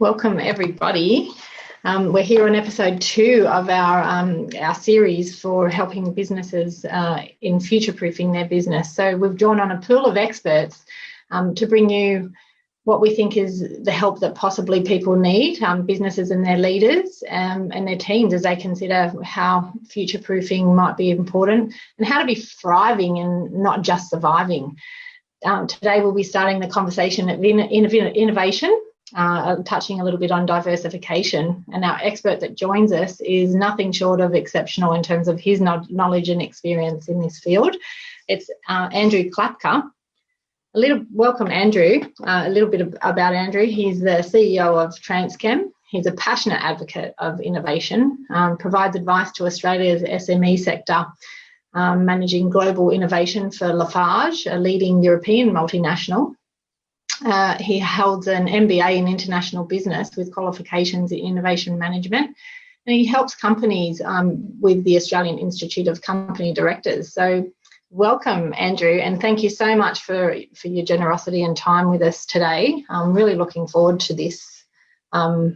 Welcome everybody. We're here on episode 2 of our series for helping businesses in future-proofing their business. So we've drawn on a pool of experts to bring you what we think is the help that possibly people need, businesses and their leaders and their teams, as they consider how future-proofing might be important and how to be thriving and not just surviving. Today we'll be starting the conversation at innovation, touching a little bit on diversification, and our expert that joins us is nothing short of exceptional in terms of his knowledge and experience in this field. It's Andrew Klapka. Welcome Andrew. A little bit about Andrew. He's the CEO of Transchem. He's a passionate advocate of innovation, provides advice to Australia's SME sector, managing global innovation for Lafarge, a leading European multinational. He holds an MBA in international business with qualifications in innovation management, and he helps companies with the Australian Institute of Company Directors. So welcome, Andrew, and thank you so much for your generosity and time with us today. I'm really looking forward to this webinar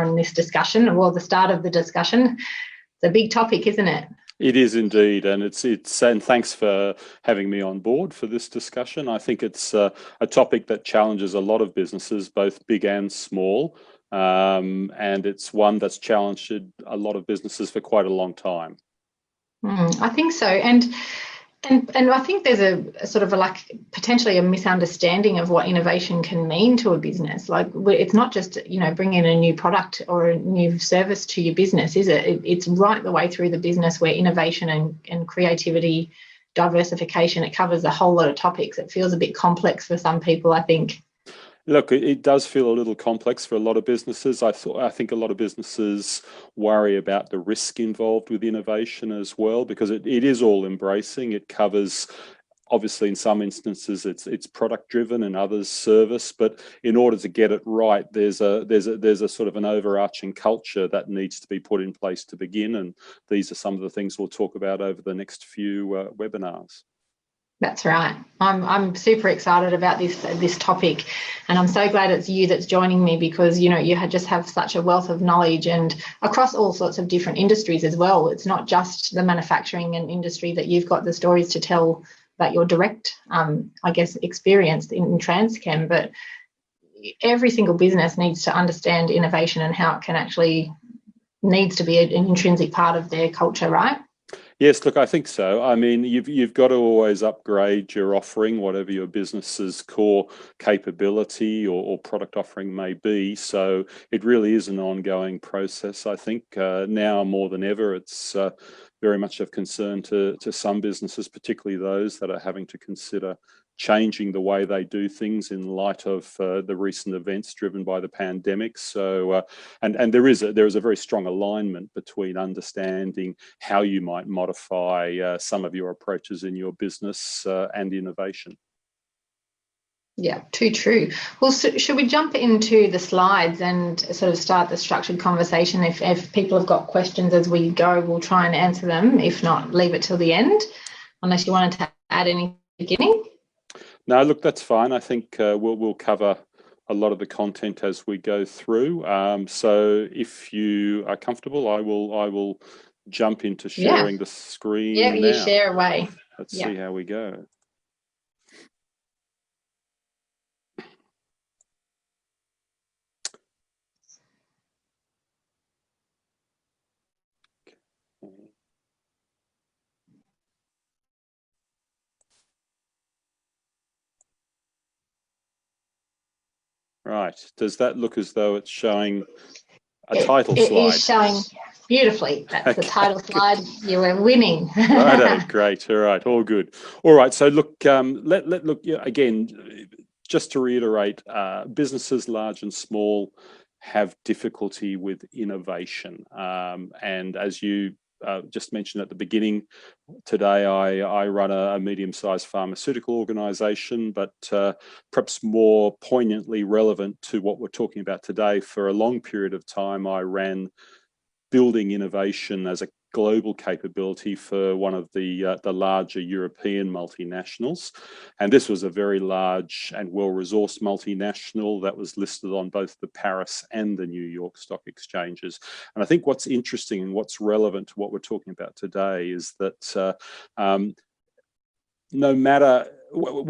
and this discussion, well, the start of the discussion. It's a big topic, isn't it? It is indeed, and and thanks for having me on board for this discussion. I think it's a topic that challenges a lot of businesses, both big and small, and it's one that's challenged a lot of businesses for quite a long time. I think so, and I think there's a sort of potentially a misunderstanding of what innovation can mean to a business. Like, it's not just, bringing a new product or a new service to your business, is it? It's right the way through the business where innovation and creativity, diversification, it covers a whole lot of topics. It feels a bit complex for some people, I think. Look, it does feel a little complex for a lot of businesses. I think a lot of businesses worry about the risk involved with innovation as well, because it is all embracing. It covers, obviously, in some instances, it's product driven and others service. But in order to get it right, there's a sort of an overarching culture that needs to be put in place to begin. And these are some of the things we'll talk about over the next few webinars. That's right. I'm super excited about this topic, and I'm so glad it's you that's joining me, because you just have such a wealth of knowledge, and across all sorts of different industries as well. It's not just the manufacturing and industry that you've got the stories to tell about your direct, experience in Transchem, but every single business needs to understand innovation and how it can actually needs to be an intrinsic part of their culture, right? Yes, look, I think so. I mean, you've got to always upgrade your offering, whatever your business's core capability or product offering may be. So it really is an ongoing process. I think now more than ever, it's very much of concern to some businesses, particularly those that are having to consider changing the way they do things in light of the recent events driven by the pandemic. So, and there is a very strong alignment between understanding how you might modify some of your approaches in your business and innovation. Yeah, too true. Well, so should we jump into the slides and sort of start the structured conversation? If people have got questions as we go, we'll try and answer them. If not, leave it till the end, unless you wanted to add anything at the beginning. No, look, that's fine. I think we'll cover a lot of the content as we go through. So if you are comfortable, I will jump into sharing the screen. Yeah, you share away. Let's see how we go. Right. Does that look as though it's showing a title slide? It is showing beautifully. That's the title slide. You were winning. Right. Great. All right. All good. All right. So look, look again, just to reiterate, businesses large and small have difficulty with innovation. And as you just mentioned at the beginning, today I run a medium-sized pharmaceutical organisation, but perhaps more poignantly relevant to what we're talking about today, for a long period of time I ran building innovation as a global capability for one of the larger European multinationals. And this was a very large and well-resourced multinational that was listed on both the Paris and the New York stock exchanges. And I think what's interesting and what's relevant to what we're talking about today is that no matter,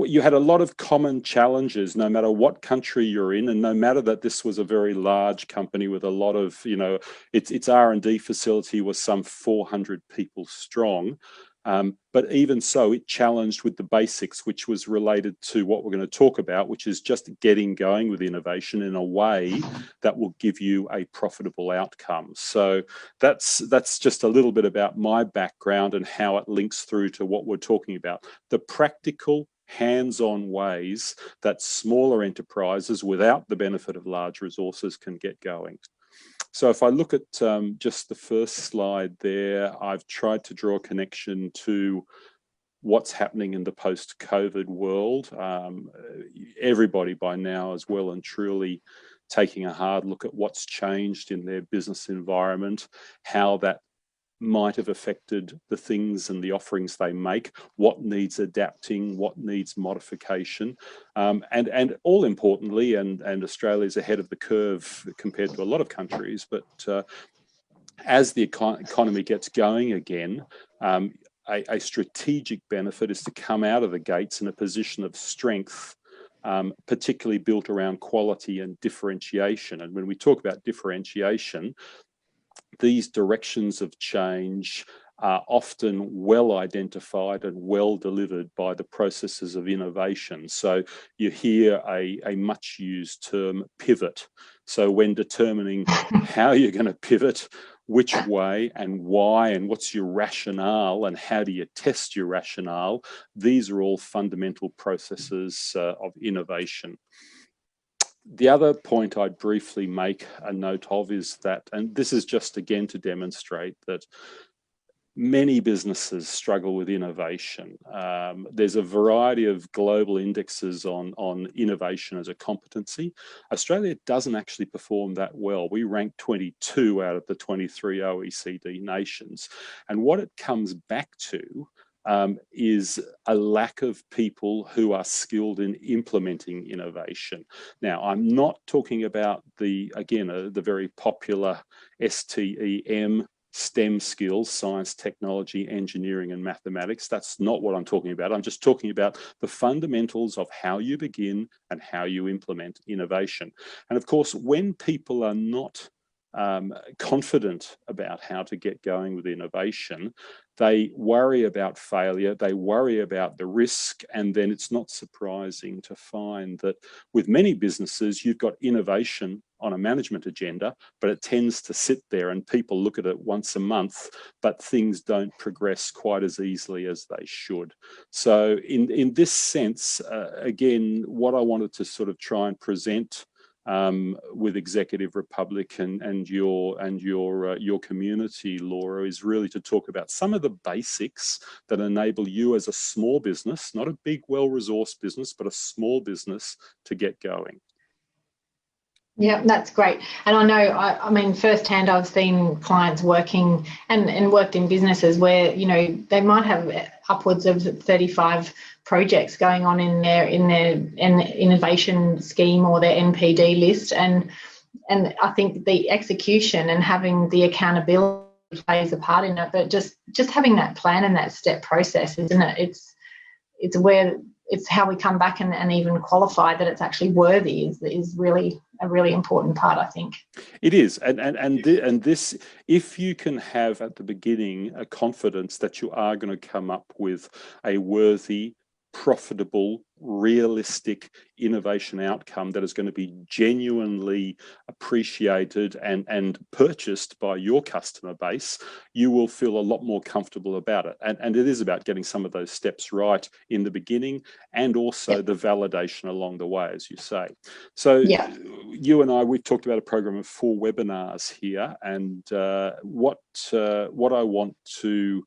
you had a lot of common challenges, no matter what country you're in, and no matter that this was a very large company with a lot of, you know, its R&D facility was some 400 people strong. But even so, it challenged with the basics, which was related to what we're going to talk about, which is just getting going with innovation in a way that will give you a profitable outcome. So that's just a little bit about my background and how it links through to what we're talking about. The practical, hands-on ways that smaller enterprises without the benefit of large resources can get going. So if I look at just the first slide there, I've tried to draw a connection to what's happening in the post-COVID world. Everybody by now is well and truly taking a hard look at what's changed in their business environment, how that might have affected the things and the offerings they make, what needs adapting, what needs modification, and all importantly, and Australia's ahead of the curve compared to a lot of countries, but as the economy gets going again, a strategic benefit is to come out of the gates in a position of strength, particularly built around quality and differentiation. And when we talk about differentiation, these directions of change are often well identified and well delivered by the processes of innovation. So you hear a much used term, pivot. So when determining how you're going to pivot, which way and why, and what's your rationale and how do you test your rationale, these are all fundamental processes of innovation. The other point I'd briefly make a note of is that, and this is just again to demonstrate that many businesses struggle with innovation. There's a variety of global indexes on innovation as a competency. Australia doesn't actually perform that well. We rank 22 out of the 23 OECD nations. And what it comes back to is a lack of people who are skilled in implementing innovation. Now, I'm not talking about the very popular STEM, STEM skills, science, technology, engineering, and mathematics. That's not what I'm talking about. I'm just talking about the fundamentals of how you begin and how you implement innovation. And of course, when people are not confident about how to get going with innovation, they worry about failure, they worry about the risk, and then it's not surprising to find that with many businesses, you've got innovation on a management agenda, but it tends to sit there and people look at it once a month, but things don't progress quite as easily as they should. So in this sense, again, what I wanted to sort of try and present with Executive Republic and your community, Laura, is really to talk about some of the basics that enable you as a small business, not a big, well-resourced business, but a small business to get going. Yeah, that's great. And I know, I mean, firsthand, I've seen clients working and worked in businesses where, you know, they might have upwards of 35 projects going on in their innovation scheme or their NPD list. And I think the execution and having the accountability plays a part in it, but just having that plan and that step process, isn't it? It's how we come back and even qualify that it's actually worthy is really a really important part, I think. It is, and this, if you can have at the beginning a confidence that you are going to come up with a worthy, profitable, realistic innovation outcome that is going to be genuinely appreciated and purchased by your customer base, you will feel a lot more comfortable about it. And it is about getting some of those steps right in the beginning and also the validation along the way, as you say. So you and I, we've talked about a program of 4 webinars here, and what I want to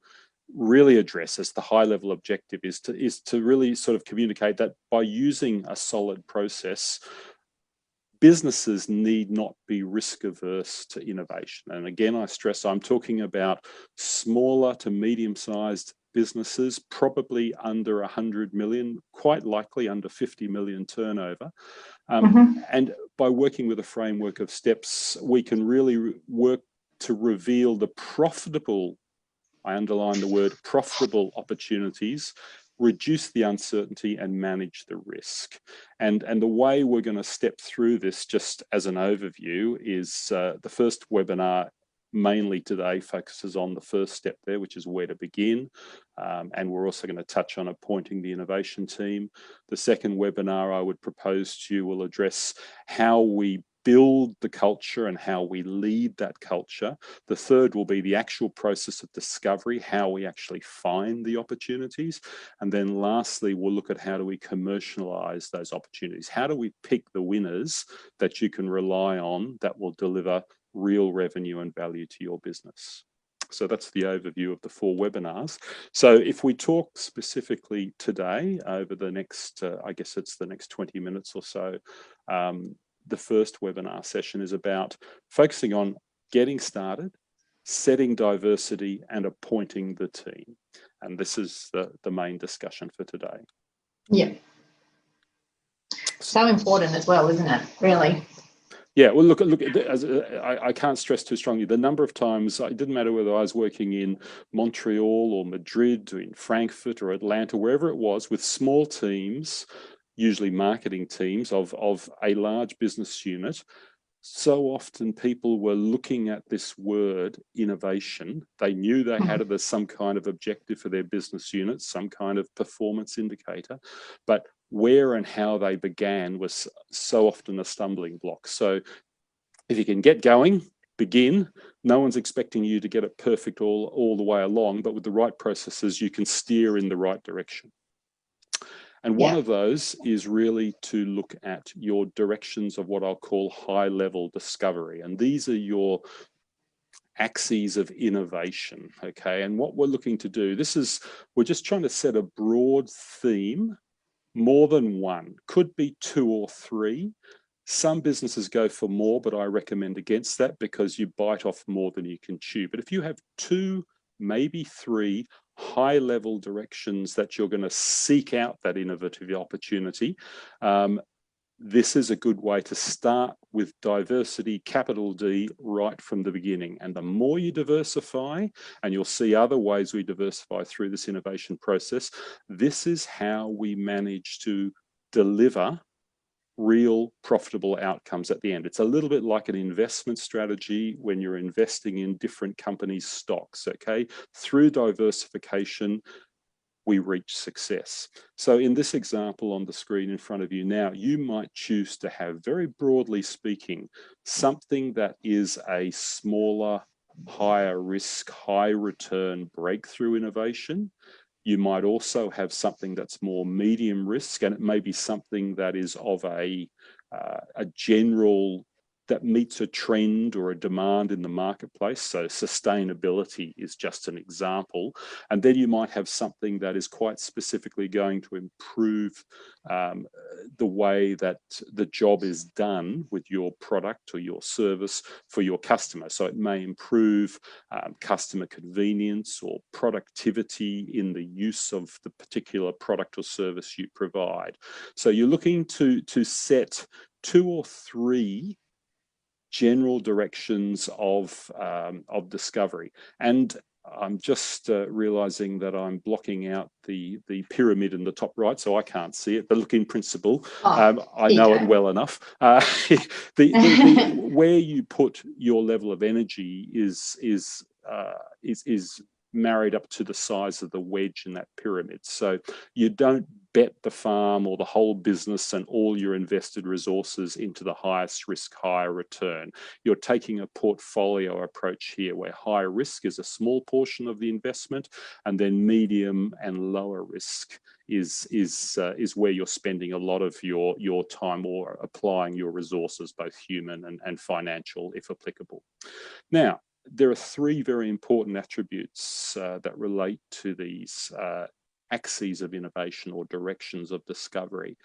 really address as the high level objective is to really sort of communicate that by using a solid process, businesses need not be risk averse to innovation. And again, I stress I'm talking about smaller to medium-sized businesses, probably under 100 million, quite likely under 50 million turnover. And by working with a framework of steps, we can really work to reveal the profitable, I underline the word profitable, opportunities, reduce the uncertainty and manage the risk. And the way we're going to step through this, just as an overview, is the first webinar mainly today focuses on the first step there, which is where to begin. And we're also going to touch on appointing the innovation team. The second webinar I would propose to you will address how we build the culture and how we lead that culture. The third will be the actual process of discovery, how we actually find the opportunities. And then lastly, we'll look at how do we commercialize those opportunities? How do we pick the winners that you can rely on that will deliver real revenue and value to your business? So that's the overview of the 4 webinars. So if we talk specifically today over the next, I guess it's the next 20 minutes or so, the first webinar session is about focusing on getting started, setting diversity and appointing the team. And this is the main discussion for today. Yeah. So important as well, isn't it? Really. Yeah, well, look. I can't stress too strongly the number of times. It didn't matter whether I was working in Montreal or Madrid or in Frankfurt or Atlanta, wherever it was, with small teams, usually marketing teams of a large business unit. So often people were looking at this word innovation. They knew they had it as some kind of objective for their business unit, some kind of performance indicator, but where and how they began was so often a stumbling block. So if you can get going, begin. No one's expecting you to get it perfect all the way along, but with the right processes, you can steer in the right direction. And one of those is really to look at your directions of what I'll call high-level discovery. And these are your axes of innovation, okay? And what we're looking to do, we're just trying to set a broad theme, more than one, could be 2 or 3. Some businesses go for more, but I recommend against that because you bite off more than you can chew. But if you have 2, maybe 3 high-level directions that you're going to seek out that innovative opportunity, this is a good way to start with diversity, capital D, right from the beginning. And the more you diversify, and you'll see other ways we diversify through this innovation process, this is how we manage to deliver real profitable outcomes at the end. It's a little bit like an investment strategy when you're investing in different companies' stocks, okay? Through diversification, we reach success. So in this example on the screen in front of you now, you might choose to have, very broadly speaking, something that is a smaller, higher risk, high return breakthrough innovation. You might also have something that's more medium risk, and it may be something that is of a general, that meets a trend or a demand in the marketplace. So sustainability is just an example. And then you might have something that is quite specifically going to improve the way that the job is done with your product or your service for your customer. So it may improve customer convenience or productivity in the use of the particular product or service you provide. So you're looking to set 2 or 3 general directions of discovery. And I'm just realizing that I'm blocking out the pyramid in the top right, so I can't see it. But look, in principle, I know it well enough. Where you put your level of energy is married up to the size of the wedge in that pyramid. So you don't bet the farm or the whole business and all your invested resources into the highest risk, higher return. You're taking a portfolio approach here where high risk is a small portion of the investment, and then medium and lower risk is where you're spending a lot of your time or applying your resources, both human and financial, if applicable. Now, there are 3 very important attributes that relate to these axes of innovation or directions of discovery.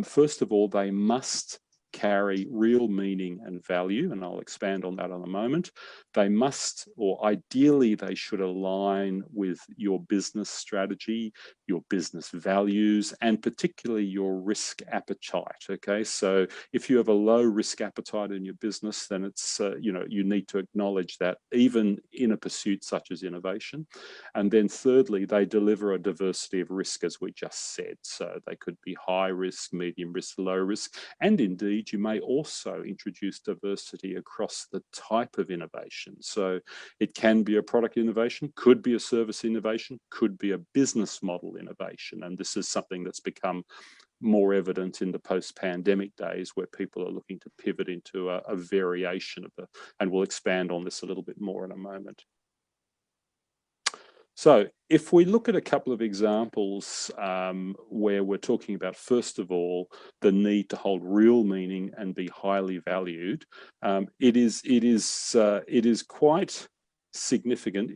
First of all, they must carry real meaning and value, and I'll expand on that in a moment. They must, or ideally they should, align with your business strategy, your business values, and particularly your risk appetite. Okay, so if you have a low risk appetite in your business, then it's you need to acknowledge that even in a pursuit such as innovation. And then thirdly, they deliver a diversity of risk, as we just said. So they could be high risk, medium risk, low risk, and indeed you may also introduce diversity across the type of innovation. So it can be a product innovation, could be a service innovation, could be a business model innovation. And this is something that's become more evident in the post-pandemic days, where people are looking to pivot into a variation of and we'll expand on this a little bit more in a moment. So if we look at a couple of examples where we're talking about, first of all, the need to hold real meaning and be highly valued, it is quite significant.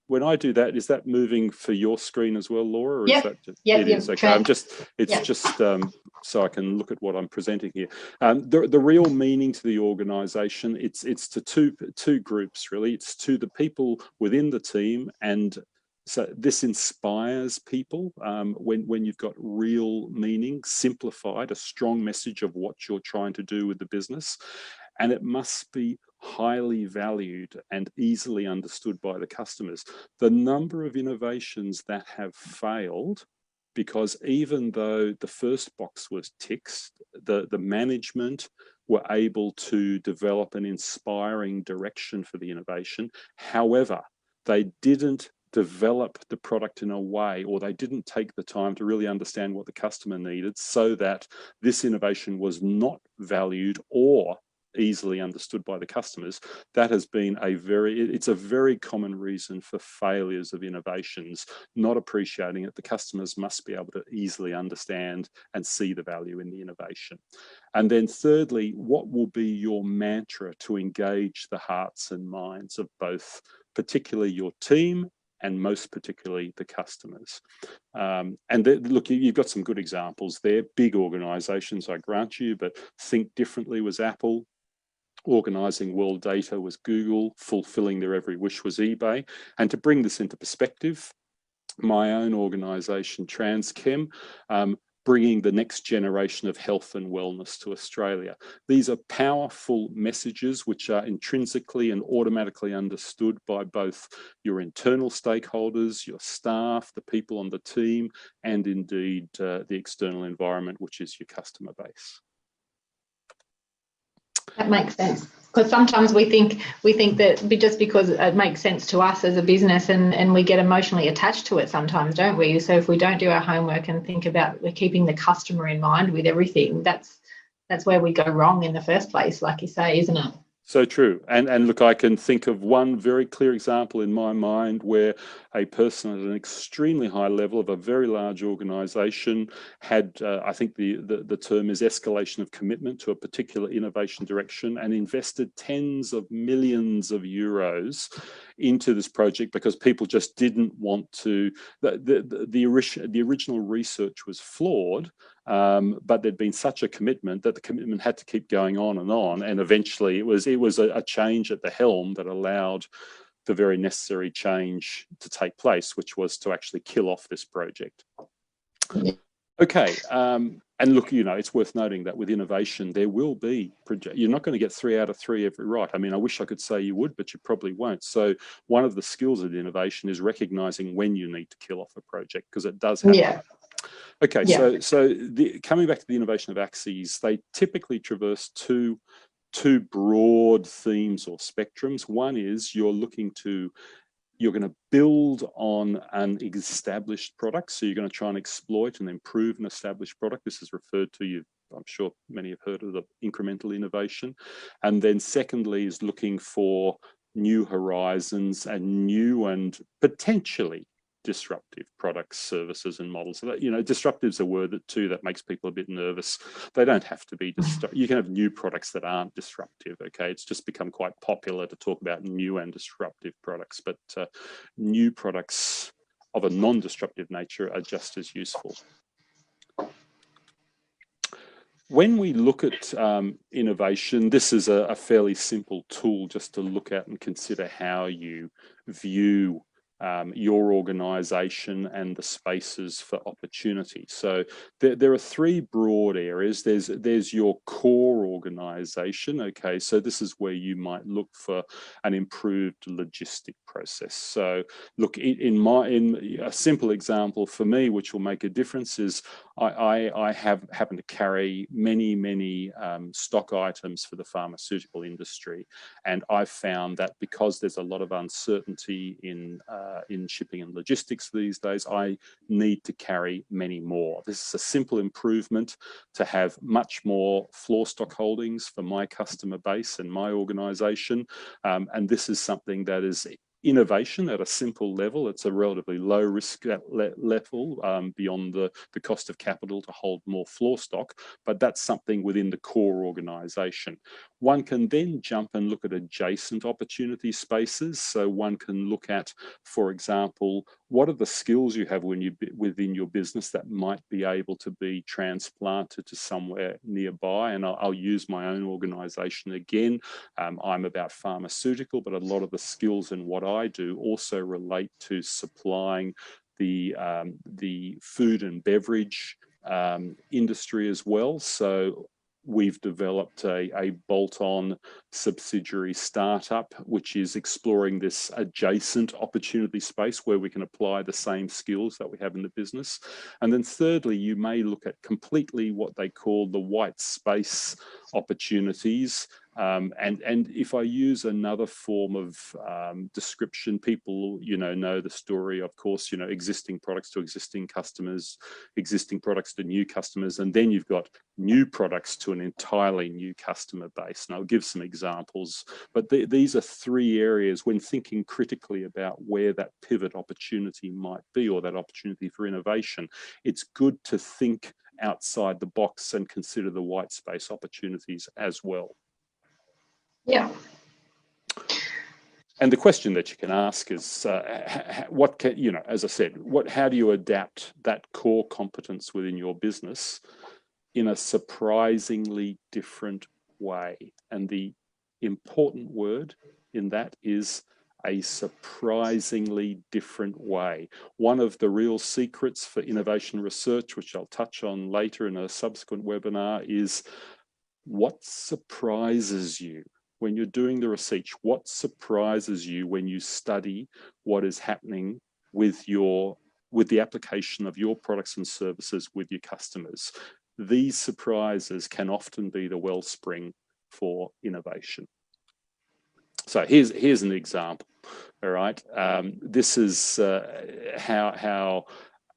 When I do that, is that moving for your screen as well, Laura? Or yep. Is that just, yep. it is okay. Just so I can look at what I'm presenting here. The real meaning to the organisation, it's to two groups really. It's to the people within the team, and so this inspires people when you've got real meaning, simplified, a strong message of what you're trying to do with the business. And it must be highly valued and easily understood by the customers. The number of innovations that have failed, because even though the first box was ticked, the management were able to develop an inspiring direction for the innovation. However, they didn't develop the product in a way, or they didn't take the time to really understand what the customer needed, so that this innovation was not valued or easily understood by the customers. That has been it's a very common reason for failures of innovations, not appreciating it. The customers must be able to easily understand and see the value in the innovation. And then thirdly, what will be your mantra to engage the hearts and minds of both, particularly your team and most particularly the customers? Look, you've got some good examples there. Big organizations, I grant you, but Think Differently was Apple. Organising world data was Google. Fulfilling their every wish was eBay. And to bring this into perspective, my own organisation, Transchem, bringing the next generation of health and wellness to Australia. These are powerful messages which are intrinsically and automatically understood by both your internal stakeholders, your staff, the people on the team, and indeed the external environment, which is your customer base. That makes sense, because sometimes we think that just because it makes sense to us as a business, and we get emotionally attached to it sometimes, don't we? So if we don't do our homework and think about we're keeping the customer in mind with everything, that's where we go wrong in the first place, like you say, isn't it? So true. And look, I can think of one very clear example in my mind where a person at an extremely high level of a very large organization had, I think the term is escalation of commitment to a particular innovation direction, and invested tens of millions of euros into this project because people just didn't want to. The original research was flawed, but there'd been such a commitment that the commitment had to keep going on, and eventually it was a change at the helm that allowed the very necessary change to take place, which was to actually kill off this project. Okay, and look, it's worth noting that with innovation, there will be you're not going to get 3 out of 3 every right. I mean, I wish I could say you would, but you probably won't. So one of the skills of innovation is recognizing when you need to kill off a project, because it does happen. Yeah. Okay, yeah. So coming back to the innovation of axes, they typically traverse two broad themes or spectrums. One is you're going to build on an established product. So you're going to try and exploit and improve an established product. This is referred to, I'm sure many have heard of the incremental innovation. And then secondly is looking for new horizons and new and potentially disruptive products, services, and models. So that, disruptive is a word that makes people a bit nervous. They don't have to be disruptive. You can have new products that aren't disruptive. Okay, it's just become quite popular to talk about new and disruptive products, but new products of a non-disruptive nature are just as useful. When we look at innovation, this is a fairly simple tool just to look at and consider how you view your organization and the spaces for opportunity. So there are three broad areas. There's your core organization. Okay, so this is where you might look for an improved logistic process. So look, in a simple example for me, which will make a difference, is I happen to carry many stock items for the pharmaceutical industry, and I've found that because there's a lot of uncertainty in shipping and logistics these days, I need to carry many more. This is a simple improvement to have much more floor stock holdings for my customer base and my organization, and this is something that is innovation at a simple level. It's a relatively low risk level beyond the cost of capital to hold more floor stock, but that's something within the core organization. One can then jump and look at adjacent opportunity spaces. So one can look at, for example, what are the skills you have within your business that might be able to be transplanted to somewhere nearby. And I'll use my own organization again. I'm about pharmaceutical, but a lot of the skills in what I do also relate to supplying the food and beverage industry as well. So we've developed a bolt-on subsidiary startup, which is exploring this adjacent opportunity space where we can apply the same skills that we have in the business. And then thirdly, you may look at completely what they call the white space opportunities. And if I use another form of description, people, know the story, of course, existing products to existing customers, existing products to new customers, and then you've got new products to an entirely new customer base. And I'll give some examples, but these are three areas when thinking critically about where that pivot opportunity might be, or that opportunity for innovation. It's good to think outside the box and consider the white space opportunities as well. Yeah. And the question that you can ask is, what can, as I said, how do you adapt that core competence within your business in a surprisingly different way? And the important word in that is a surprisingly different way. One of the real secrets for innovation research, which I'll touch on later in a subsequent webinar, is what surprises you when you're doing the research. What surprises you when you study what is happening with the application of your products and services with your customers? These surprises can often be the wellspring for innovation. So here's an example. All right, this is how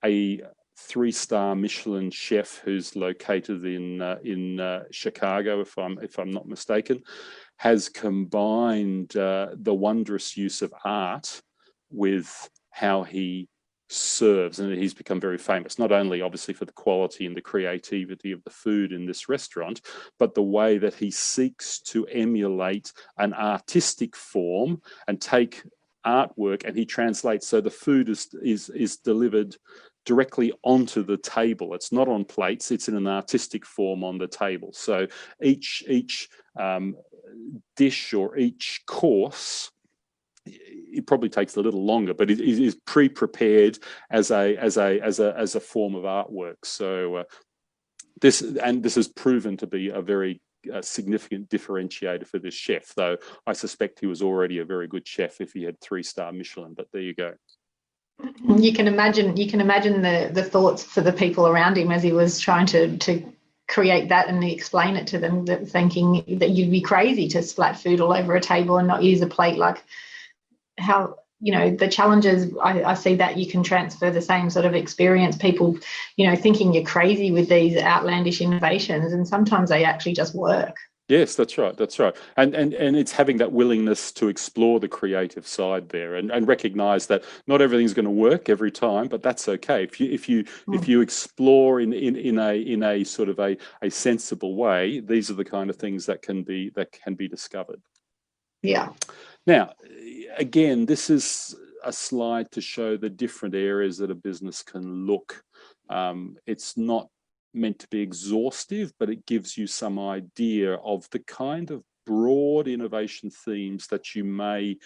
a 3-star Michelin chef who's located in Chicago, if I'm not mistaken, has combined the wondrous use of art with how he serves, and he's become very famous, not only obviously for the quality and the creativity of the food in this restaurant, but the way that he seeks to emulate an artistic form and take artwork and he translates, so the food is delivered directly onto the table. It's not on plates, it's in an artistic form on the table. So each dish or each course, it probably takes a little longer, but it is pre-prepared as a form of artwork. So this has proven to be a very significant differentiator for this chef, though I suspect he was already a very good chef if he had 3-star Michelin, but there you go. You can imagine the thoughts for the people around him as he was trying to create that and explain it to them, thinking that you'd be crazy to splat food all over a table and not use a plate. Like, how, the challenges, I see that you can transfer the same sort of experience, people, thinking you're crazy with these outlandish innovations, and sometimes they actually just work. Yes, that's right. And it's having that willingness to explore the creative side there and recognize that not everything's going to work every time, but that's okay. If you explore in a sort of a sensible way, these are the kind of things that can be discovered. Yeah. Now, again, this is a slide to show the different areas that a business can look. It's not meant to be exhaustive, but it gives you some idea of the kind of broad innovation themes that you may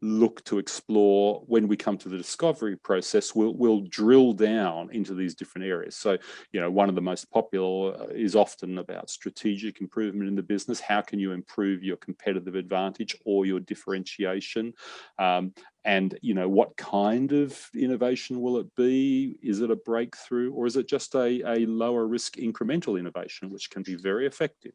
look to explore. When we come to the discovery process, we'll drill down into these different areas. So, you know, one of the most popular is often about strategic improvement in the business. How can you improve your competitive advantage or your differentiation? And, you know, what kind of innovation will it be? Is it a breakthrough, or is it just a lower risk incremental innovation, which can be very effective?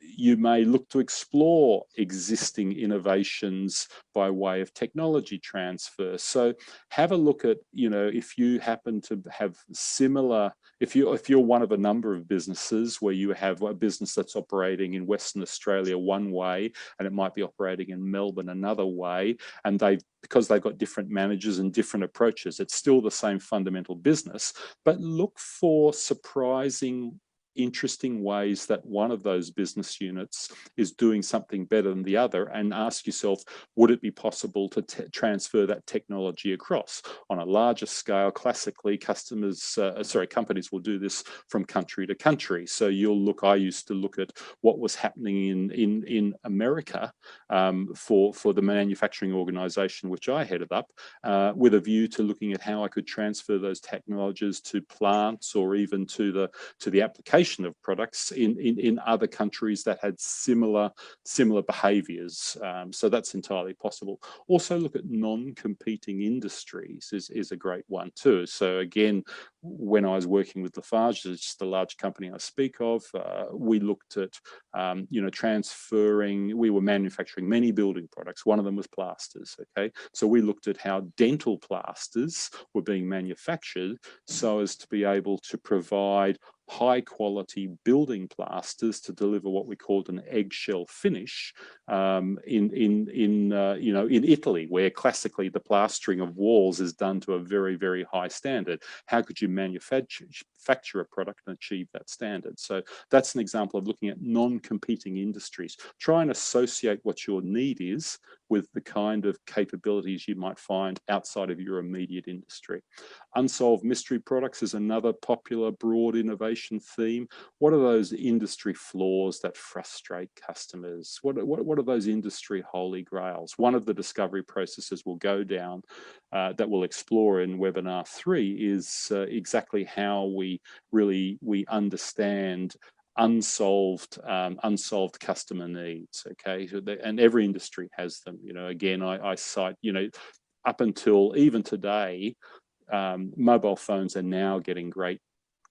You may look to explore existing innovations by way of technology transfer. So have a look at, you know, if you happen to have similar, if you're one of a number of businesses where you have a business that's operating in Western Australia one way, and it might be operating in Melbourne another way, and because they've got different managers and different approaches, it's still the same fundamental business, but look for surprising, interesting ways that one of those business units is doing something better than the other, and ask yourself, would it be possible to transfer that technology across? On a larger scale, classically, companies will do this from country to country. So I used to look at what was happening in America for the manufacturing organization which I headed up, with a view to looking at how I could transfer those technologies to plants, or even to the application of products in other countries that had similar behaviors. So that's entirely possible. Also look at non-competing industries is a great one too. So again, when I was working with Lafarge, it's the large company I speak of, we looked at transferring. We were manufacturing many building products. One of them was plasters. Okay, so we looked at how dental plasters were being manufactured so as to be able to provide high quality building plasters to deliver what we called an eggshell finish in Italy, where classically the plastering of walls is done to a very, very high standard. How could you manufacture a product and achieve that standard? So that's an example of looking at non-competing industries. Try and associate what your need is with the kind of capabilities you might find outside of your immediate industry. Unsolved mystery products is another popular broad innovation theme. What are those industry flaws that frustrate customers? What are those industry holy grails? One of the discovery processes we'll go down that we'll explore in webinar 3 is exactly how we understand unsolved customer needs. Okay, and every industry has them. You know, again, I cite, you know, up until even today, mobile phones are now getting great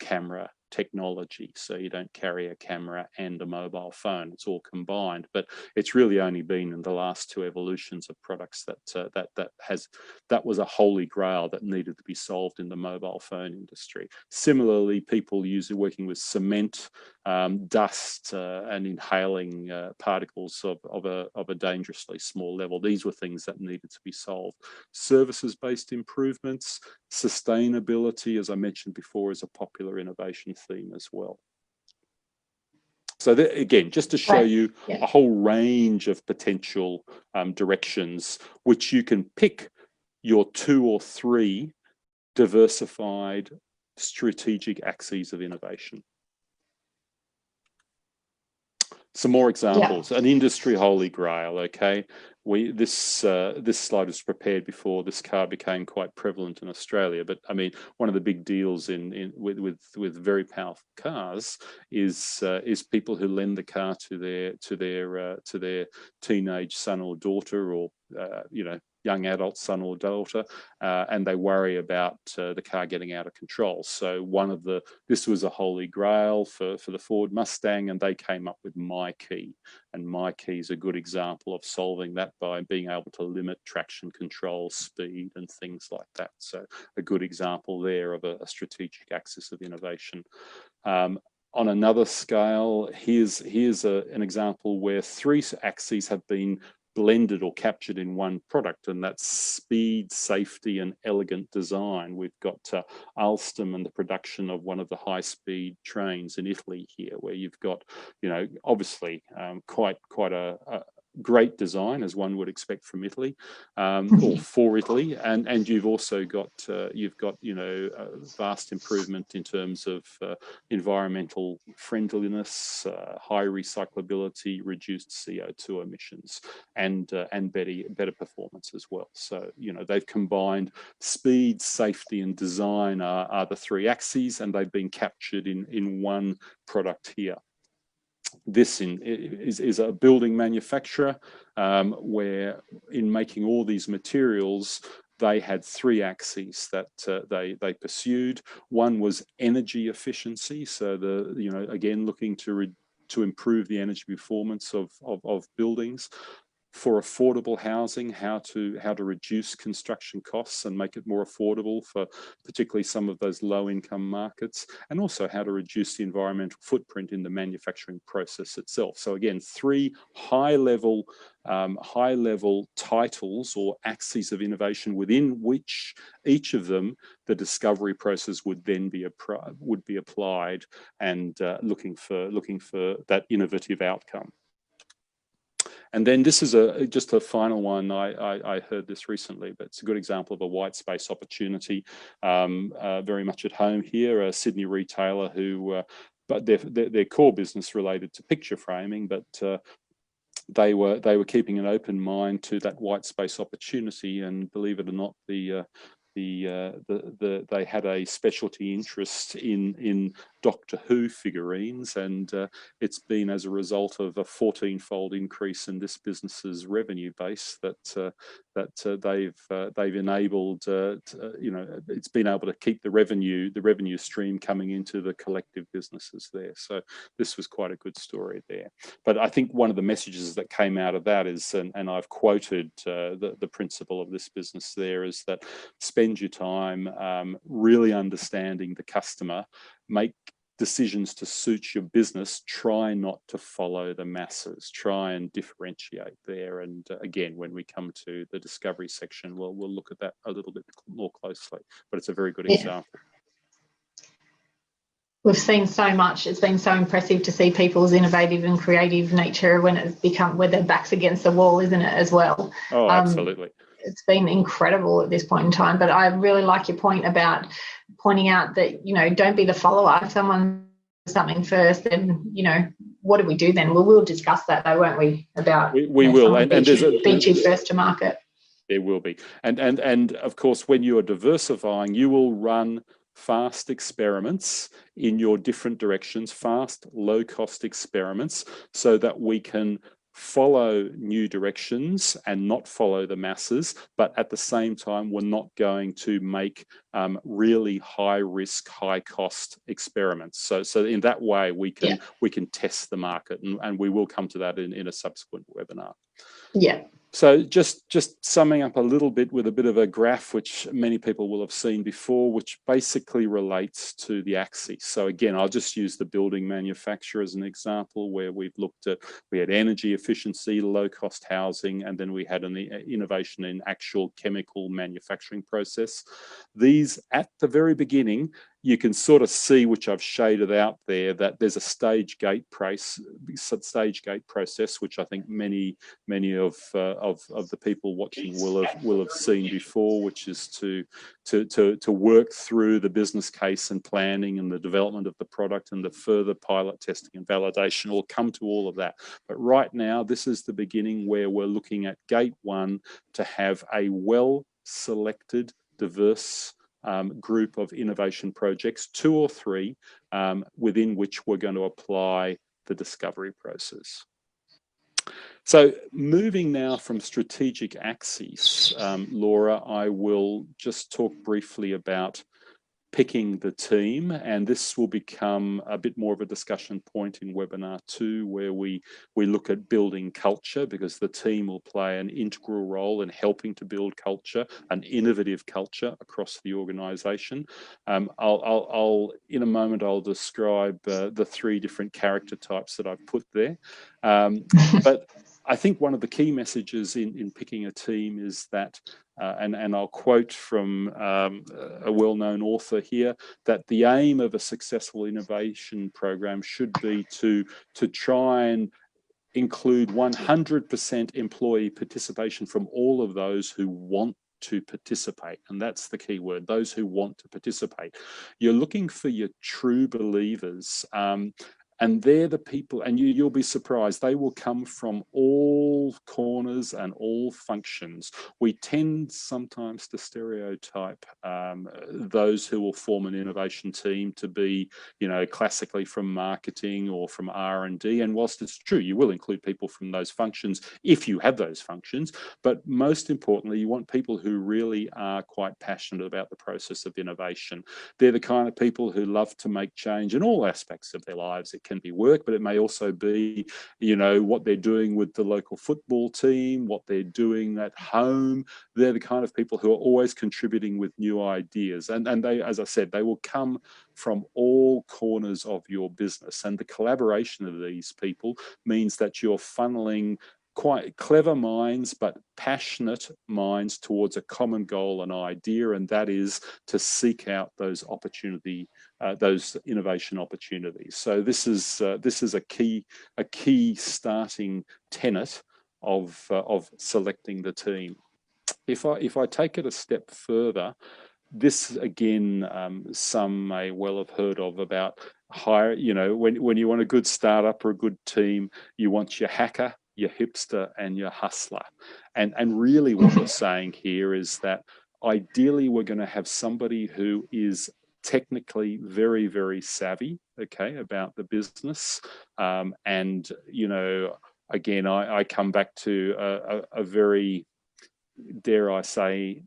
camera technology, so you don't carry a camera and a mobile phone, it's all combined. But it's really only been in the last 2 evolutions of products that was a holy grail that needed to be solved in the mobile phone industry. Similarly, people working with cement, dust, and inhaling particles of a dangerously small level. These were things that needed to be solved. Services-based improvements, sustainability, as I mentioned before, is a popular innovation theme as well. So again, just to show you a whole range of potential directions, which you can pick your 2 or 3 diversified strategic axes of innovation. Some more examples. An industry holy grail. Okay, this slide was prepared before this car became quite prevalent in Australia. But I mean, one of the big deals with very powerful cars is people who lend the car to their teenage son or daughter, or young adult son or daughter, and they worry about the car getting out of control. So this was a holy grail for the Ford Mustang, and they came up with MyKey. And MyKey is a good example of solving that by being able to limit traction control, speed, and things like that. So a good example there of a strategic axis of innovation. On another scale, here's an example where 3 axes have been blended or captured in one product, and that's speed, safety, and elegant design. We've got Alstom and the production of one of the high-speed trains in Italy here, where you've got, obviously quite a great design, as one would expect from Italy, or for Italy, and you've also got a vast improvement in terms of environmental friendliness, high recyclability, reduced CO2 emissions, and better performance as well. So they've combined speed, safety, and design are the three axes, and they've been captured in one product here. This is a building manufacturer where, in making all these materials, they had three axes that they pursued. One was energy efficiency, so again looking to improve the energy performance of buildings. For affordable housing, how to reduce construction costs and make it more affordable for particularly some of those low-income markets, and also how to reduce the environmental footprint in the manufacturing process itself. So again, three high-level titles or axes of innovation, within which each of them the discovery process would then be applied, and looking for that innovative outcome. And then this is just a final one. I heard this recently, but it's a good example of a white space opportunity, very much at home here. A Sydney retailer who, but their core business related to picture framing, but they were keeping an open mind to that white space opportunity, and believe it or not, they had a specialty interest in Doctor Who figurines, and it's been as a result of a 14-fold increase in this business's revenue base that they've enabled. It's been able to keep the revenue stream coming into the collective businesses there. So this was quite a good story there. But I think one of the messages that came out of that is, and I've quoted the principle of this business there, is that spend your time really understanding the customer, make decisions to suit your business, try not to follow the masses, try and differentiate there. And again, when we come to the discovery section, we'll look at that a little bit more closely, but it's a very good example. We've seen so much. It's been so impressive to see people's innovative and creative nature when it's become, where their back's against the wall, isn't it, as well? Oh, absolutely. It's been incredible at this point in time. But I really like your point about pointing out that, don't be the follower. If someone does something first, then, what do we do then? Well, we'll discuss that though, won't we? About we will. And there's you first to market. There will be. And of course, when you are diversifying, you will run fast experiments in your different directions, fast, low-cost experiments, so that we can follow new directions and not follow the masses, but at the same time we're not going to make really high risk, high cost experiments. So in that way we can test the market, and we will come to that in a subsequent webinar. Yeah. So just summing up a little bit with a bit of a graph, which many people will have seen before, which basically relates to the axis. So again, I'll just use the building manufacturer as an example, where we had energy efficiency, low cost housing, and then we had an innovation in actual chemical manufacturing process. These, at the very beginning, you can sort of see, which I've shaded out there, that there's a stage gate process, which I think many of the people watching will have seen before, which is to work through the business case and planning and the development of the product and the further pilot testing and validation. We'll come to all of that, but right now this is the beginning, where we're looking at gate one to have a well selected, diverse group of innovation projects, 2 or 3, within which we're going to apply the discovery process. So moving now from strategic axes, Laura, I will just talk briefly about picking the team, and this will become a bit more of a discussion point in webinar 2, where we look at building culture, because the team will play an integral role in helping to build culture, an innovative culture across the organization. I'll in a moment I'll describe the 3 different character types that I've put there, but I think one of the key messages in picking a team is that, and I'll quote from a well-known author here, that the aim of a successful innovation program should be to try and include 100% employee participation from all of those who want to participate. And that's the key word, those who want to participate. You're looking for your true believers. And they're the people, and you'll be surprised, they will come from all corners and all functions. We tend sometimes to stereotype those who will form an innovation team to be, you know, classically from marketing or from R&D. And whilst it's true, you will include people from those functions if you have those functions. But most importantly, you want people who really are quite passionate about the process of innovation. They're the kind of people who love to make change in all aspects of their lives. It can be work, but it may also be, you know, what they're doing with the local football team, what they're doing at home. They're the kind of people who are always contributing with new ideas. And they, as I said, they will come from all corners of your business. And the collaboration of these people means that you're funneling quite clever minds, but passionate minds towards a common goal and idea, and that is to seek out those those innovation opportunities. So this is a key starting tenet of selecting the team. If I take it a step further, this again, some may well have heard of about hire. You know, when you want a good startup or a good team, you want your hacker, your hipster, and your hustler. And really what we're saying here is that ideally we're going to have somebody who is technically very, very savvy, okay, about the business. And, you know, again, I come back to a very, dare I say,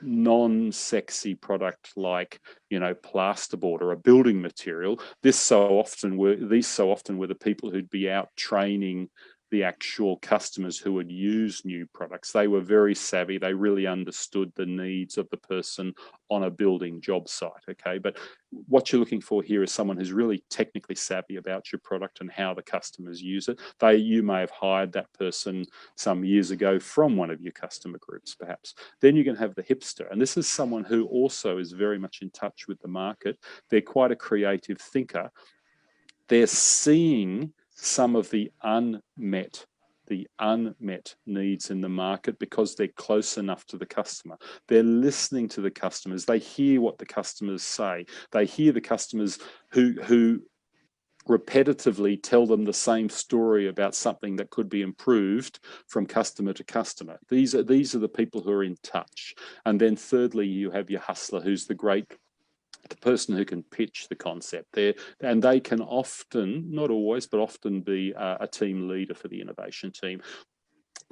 non-sexy product like, you know, plasterboard or a building material. These so often were the people who'd be out training the actual customers who would use new products. They were very savvy. They really understood the needs of the person on a building job site, okay? But what you're looking for here is someone who's really technically savvy about your product and how the customers use it. You may have hired that person some years ago from one of your customer groups, perhaps. Then you're going to have the hipster. And this is someone who also is very much in touch with the market. They're quite a creative thinker. They're seeing some of the unmet needs in the market because they're close enough to the customer. They're listening to the customers. They hear what the customers say. They hear the customers who repetitively tell them the same story about something that could be improved from customer to customer. These are the people who are in touch. And then thirdly, you have your hustler, who's the person who can pitch the concept there, and they can often, not always, but often be a team leader for the innovation team.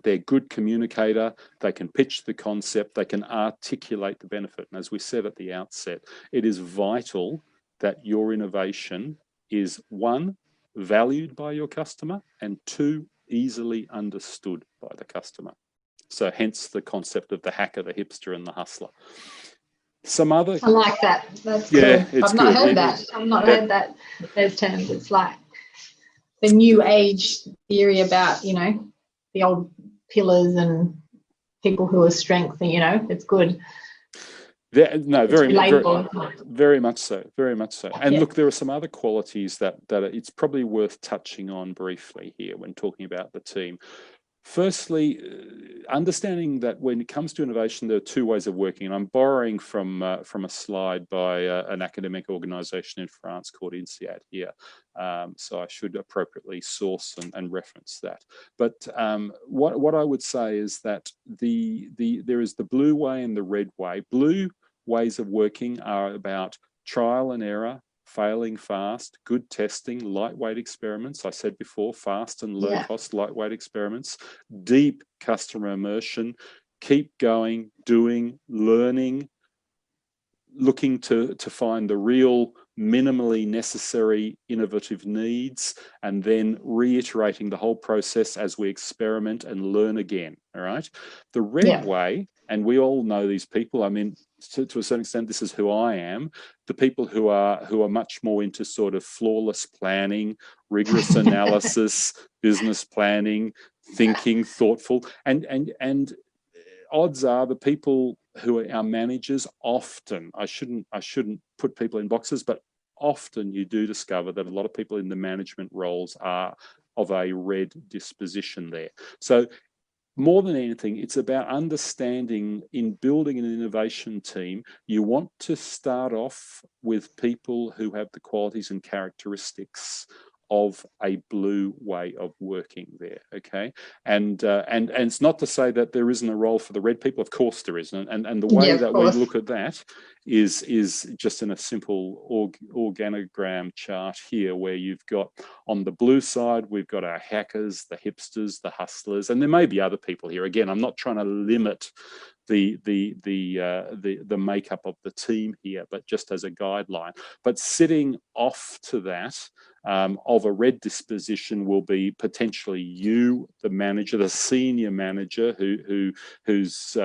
They're a good communicator. They can pitch the concept. They can articulate the benefit. And as we said at the outset, it is vital that your innovation is, one, valued by your customer, and two, easily understood by the customer. So hence the concept of the hacker, the hipster, and the hustler. Some other, I like that. That's yeah, cool. I've not heard that. I've not heard that, those terms. It's like the new age theory about, you know, the old pillars and people who are strength, you know, it's good. No, It's very much so, very much so. And look, there are some other qualities that it's probably worth touching on briefly here when talking about the team. Firstly, understanding that when it comes to innovation, there are two ways of working. And I'm borrowing from a slide by an academic organization in France called INSEAD here. So I should appropriately source and reference that. But what I would say is that there is the blue way and the red way. Blue ways of working are about trial and error, failing fast, good testing, lightweight experiments. I said before, fast and low cost, lightweight experiments, deep customer immersion, keep going, doing, learning, looking to find the real minimally necessary innovative needs, and then reiterating the whole process as we experiment and learn again, all right? The red way, and we all know these people, I mean, to a certain extent, this is who I am, the people who are much more into sort of flawless planning, rigorous analysis, business planning, thinking, thoughtful, and odds are the people who are our managers often, I shouldn't put people in boxes, but often you do discover that a lot of people in the management roles are of a red disposition there. So more than anything, it's about understanding in building an innovation team, you want to start off with people who have the qualities and characteristics of a blue way of working there, okay? And it's not to say that there isn't a role for the red people. Of course there isn't. And the way that we look at that is just in a simple organogram chart here, where you've got on the blue side, we've got our hackers, the hipsters, the hustlers, and there may be other people here. Again, I'm not trying to limit the makeup of the team here, but just as a guideline. But sitting off to that of a red disposition will be potentially you, the manager, the senior manager who's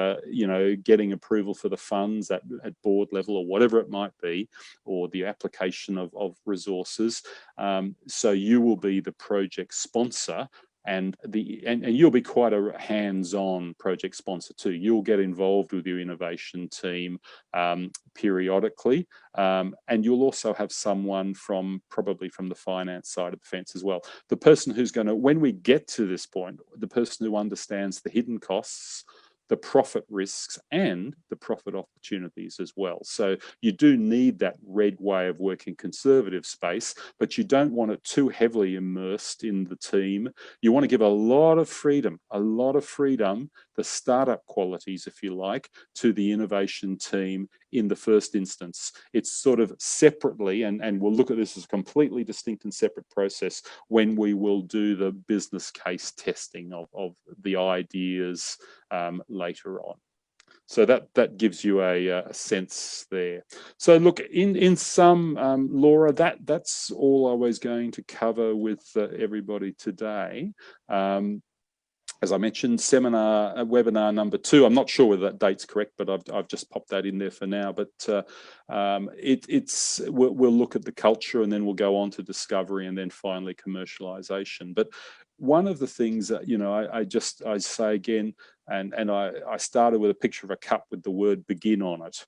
getting approval for the funds at board level or whatever it might be, or the application of resources. So you will be the project sponsor. And you'll be quite a hands-on project sponsor too. You'll get involved with your innovation team periodically, and you'll also have someone probably from the finance side of the fence as well. The person who's going to, when we get to this point, the person who understands the hidden costs, the profit risks, and the profit opportunities as well. So you do need that red way of working conservative space, but you don't want it too heavily immersed in the team. You want to give a lot of freedom, the startup qualities, if you like, to the innovation team in the first instance. It's sort of separately, and we'll look at this as a completely distinct and separate process when we will do the business case testing of the ideas later on. So that gives you a sense there. So look, in sum, Laura, that's all I was going to cover with everybody today. As I mentioned, webinar number 2. I'm not sure whether that date's correct, but I've just popped that in there for now. But we'll look at the culture, and then we'll go on to discovery, and then finally commercialization. But one of the things that I say again, and I started with a picture of a cup with the word begin on it.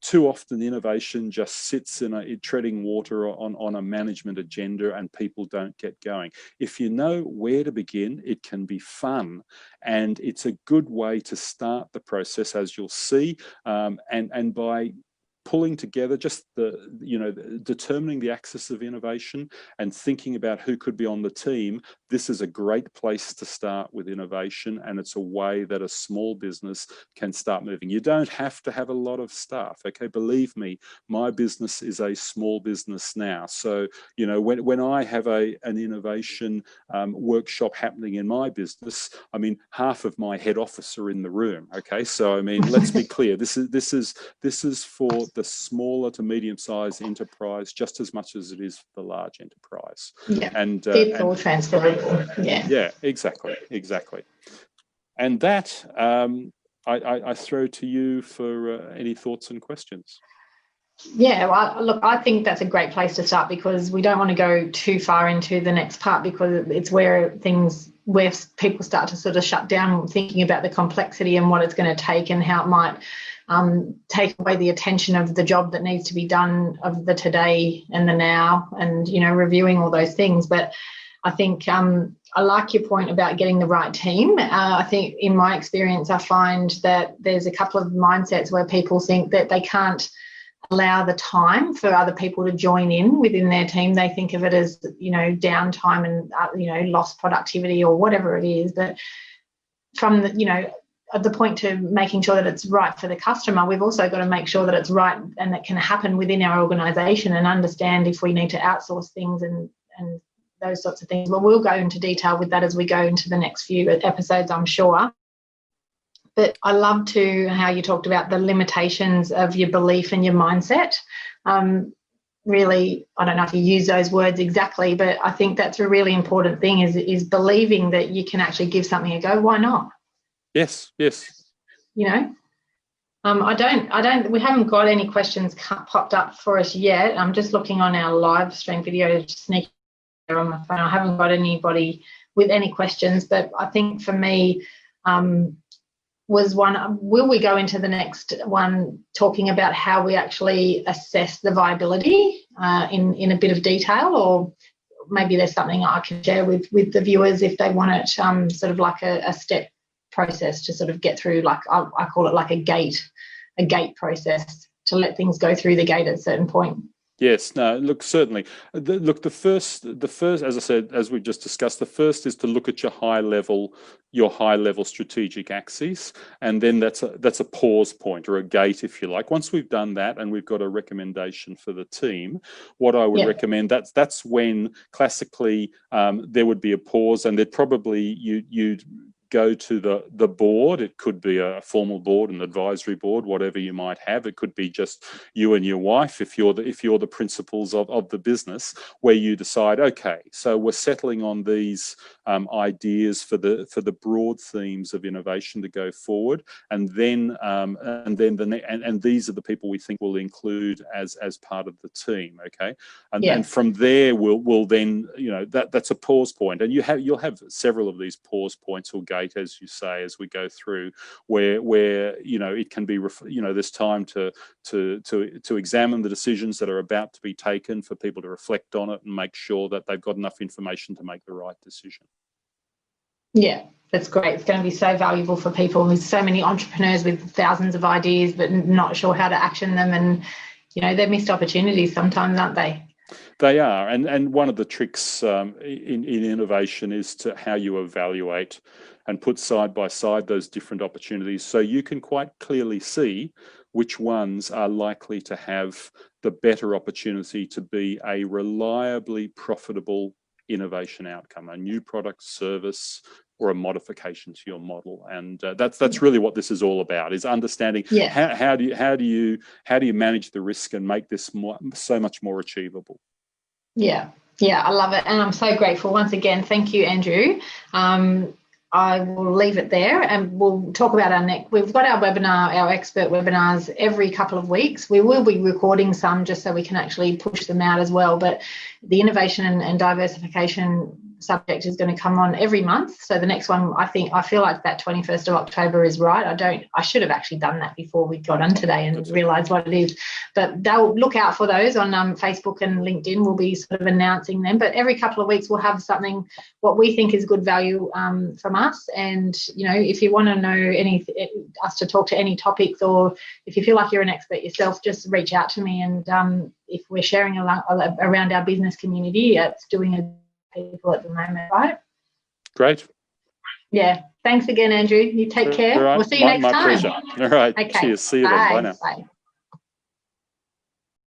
Too often innovation just sits in treading water on a management agenda, and people don't get going. If you know where to begin, it can be fun, and it's a good way to start the process, as you'll see, and by pulling together just determining the axis of innovation and thinking about who could be on the team. This is a great place to start with innovation, and it's a way that a small business can start moving. You don't have to have a lot of staff, okay? Believe me, my business is a small business now. So, when I have an innovation workshop happening in my business, I mean, half of my head office are in the room, okay? So, I mean, let's be clear. This is for the smaller to medium-sized enterprise just as much as it is for the large enterprise. Yeah, it's all transferable. Yeah, exactly. And that I throw to you for any thoughts and questions. Yeah, well, look, I think that's a great place to start, because we don't want to go too far into the next part, because it's where people start to sort of shut down, thinking about the complexity and what it's going to take and how it might take away the attention of the job that needs to be done, of the today and the now, and reviewing all those things. But I think I like your point about getting the right team. I think in my experience, I find that there's a couple of mindsets where people think that they can't allow the time for other people to join in within their team. They think of it as downtime and lost productivity or whatever it is. But from at the point to making sure that it's right for the customer, we've also got to make sure that it's right and that can happen within our organisation, and understand if we need to outsource things and those sorts of things. Well, we'll go into detail with that as we go into the next few episodes, I'm sure. But I loved how you talked about the limitations of your belief and your mindset. Really, I don't know if you use those words exactly, but I think that's a really important thing, is believing that you can actually give something a go. Why not? Yes. We haven't got any questions popped up for us yet. I'm just looking on our live stream video, just sneaking on my phone. I haven't got anybody with any questions, but I think for me, will we go into the next one talking about how we actually assess the viability in a bit of detail, or maybe there's something I can share with the viewers if they want it, sort of like a step process to sort of get through, like I call it like a gate process to let things go through the gate at a certain point. Yes, no, look, certainly. The first, as I said, as we just discussed, the first is to look at your high level strategic axis, and then that's a pause point or a gate, if you like. Once we've done that and we've got a recommendation for the team, what I would recommend, that's when classically there would be a pause, and there'd probably you'd go to the board. It could be a formal board, an advisory board, whatever you might have. It could be just you and your wife if you're the principals of the business, where you decide, okay, so we're settling on these ideas for the broad themes of innovation to go forward, and these are the people we think we'll include as part of the team. Okay, and from there we'll then, that's a pause point, and you'll have several of these pause points or gates, as you say, as we go through, where it can be, there's time to examine the decisions that are about to be taken, for people to reflect on it and make sure that they've got enough information to make the right decision. Yeah, that's great. It's going to be so valuable for people. There's so many entrepreneurs with thousands of ideas but not sure how to action them, and they're missed opportunities sometimes, aren't they? They are, and one of the tricks in innovation is to how you evaluate and put side by side those different opportunities, so you can quite clearly see which ones are likely to have the better opportunity to be a reliably profitable innovation outcome, a new product, service, or a modification to your model. And that's really what this is all about, is understanding how do you manage the risk and make this so much more achievable. Yeah, I love it, and I'm so grateful once again. Thank you, Andrew. I will leave it there, and we'll talk about our next. We've got our webinar, our expert webinars, every couple of weeks. We will be recording some just so we can actually push them out as well. But the innovation and diversification subject is going to come on every month. So the next one, I feel like that 21st of October is right. I should have actually done that before we got on today and realised what it is. But they'll look out for those on Facebook and LinkedIn. We'll be sort of announcing them. But every couple of weeks we'll have something, what we think is good value from us. And, if you want to know us to talk to any topics, or if you feel like you're an expert yourself, just reach out to me. And if we're sharing around our business community, it's doing a people at the moment, right? Great. Yeah. Thanks again, Andrew. You take care. Right. We'll see you next time. My pleasure. All right. Okay. Cheers. See you then. Bye now. Bye.